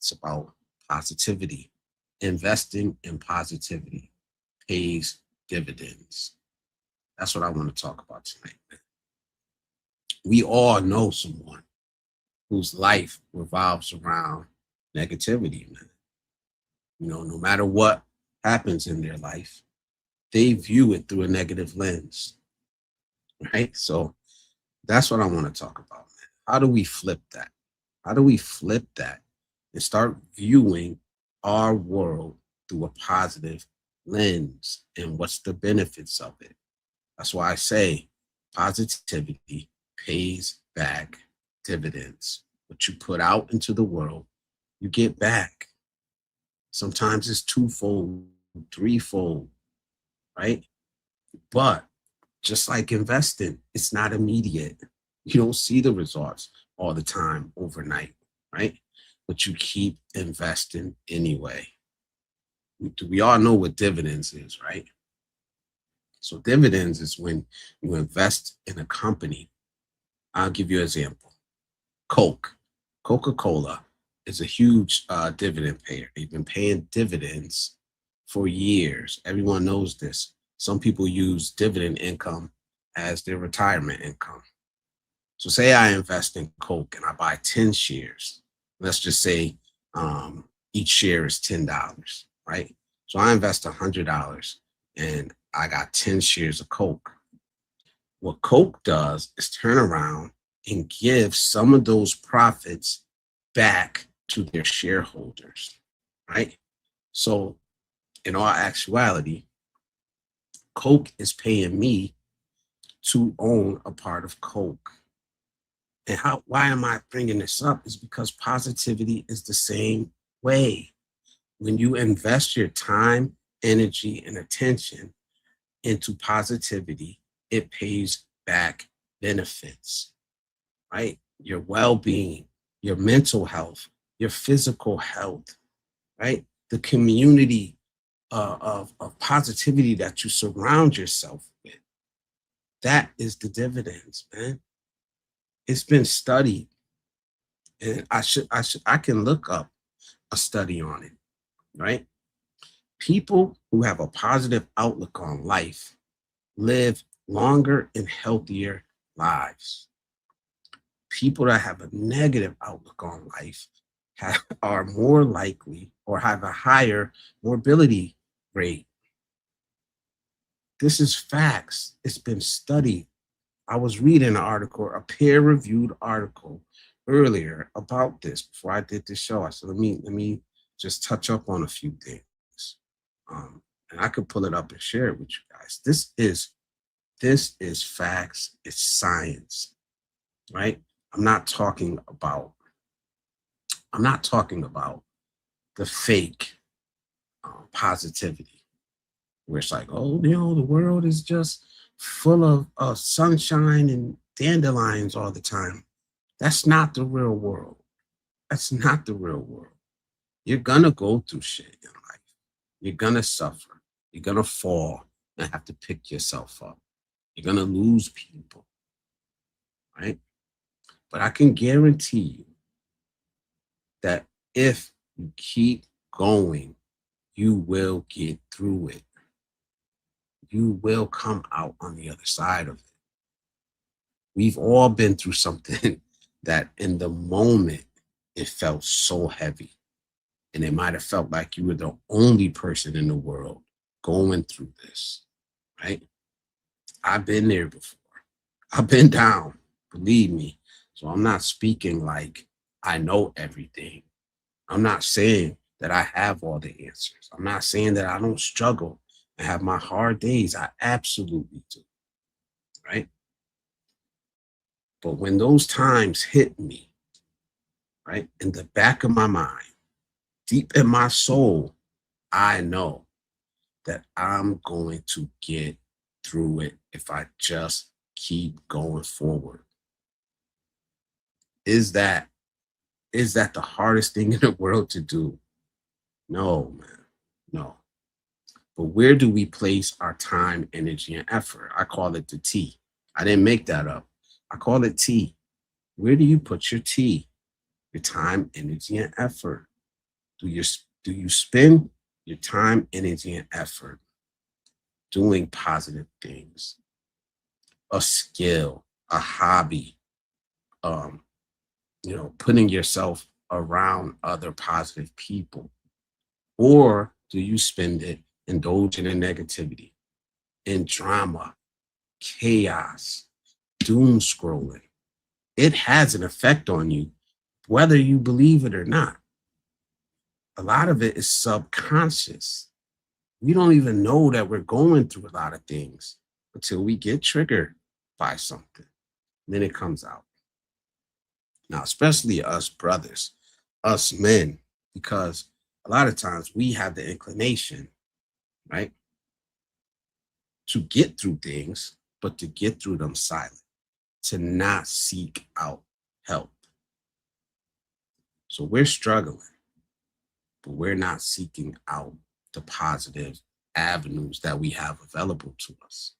It's about positivity. Investing in positivity pays dividends. That's what I want to talk about tonight. We all know someone whose life revolves around negativity, man. No matter what happens in their life, they view it through a negative lens, right? So that's what I want to talk about, man. How do we flip that? How do we flip that and start viewing our world through a positive lens? And what's the benefits of it? That's why I say positivity pays back dividends. What you put out into the world, you get back. Sometimes it's twofold, threefold, right? But just like investing, it's not immediate. You don't see the results all the time overnight, right? But you keep investing anyway. We all know what dividends is, right? So dividends is when you invest in a company. I'll give you an example. Coca-Cola is a huge dividend payer. They've been paying dividends for years. Everyone knows this. Some people use dividend income as their retirement income. So say I invest in Coke and I buy 10 shares. Let's just say each share is $10, right? So I invest $100 and I got 10 shares of Coke. What Coke does is turn around and give some of those profits back to their shareholders, right? So in all actuality, Coke is paying me to own a part of Coke. And why am I bringing this up is because positivity is the same way. When you invest your time, energy, and attention into positivity, it pays back benefits, right? Your well-being, your mental health, your physical health, right? The community of positivity that you surround yourself with. That is the dividends, man. It's been studied, and I can look up a study on it, right? People who have a positive outlook on life live longer and healthier lives. People that have a negative outlook on life are more likely or have a higher morbidity rate. This is facts. It's been studied. I was reading an article, a peer-reviewed article earlier about this before I did this show. I said, let me just touch up on a few things. And I could pull it up and share it with you guys. This is facts. It's science, right? I'm not talking about the fake positivity where it's like, oh, the world is just full of sunshine and dandelions all the time. That's not the real world. That's not the real world. You're gonna go through shit in life. You're gonna suffer. You're gonna fall and have to pick yourself up. You're gonna lose people, right? But I can guarantee you that if you keep going, you will get through it. You will come out on the other side of it. We've all been through something that in the moment it felt so heavy. And it might have felt like you were the only person in the world going through this, right? I've been there before. I've been down, believe me. So I'm not speaking like I know everything. I'm not saying that I have all the answers. I'm not saying that I don't struggle and have my hard days. I absolutely do, right? But when those times hit me, right, in the back of my mind, deep in my soul, I know that I'm going to get through it if I just keep going forward. Is that the hardest thing in the world to do? No, man, no. But where do we place our time, energy, and effort? I call it the T. I didn't make that up. I call it T. Where do you put your T? Your time, energy, and effort. Do you spend your time, energy, and effort doing positive things, a skill, a hobby, um, putting yourself around other positive people? Or do you spend it indulging in negativity, in drama, chaos, doom scrolling? It has an effect on you, whether you believe it or not. A lot of it is subconscious. We don't even know that we're going through a lot of things until we get triggered by something. Then it comes out. Now, especially us brothers, us men, because a lot of times we have the inclination, right, to get through things, but to get through them silent, to not seek out help. So we're struggling, but we're not seeking out the positive avenues that we have available to us.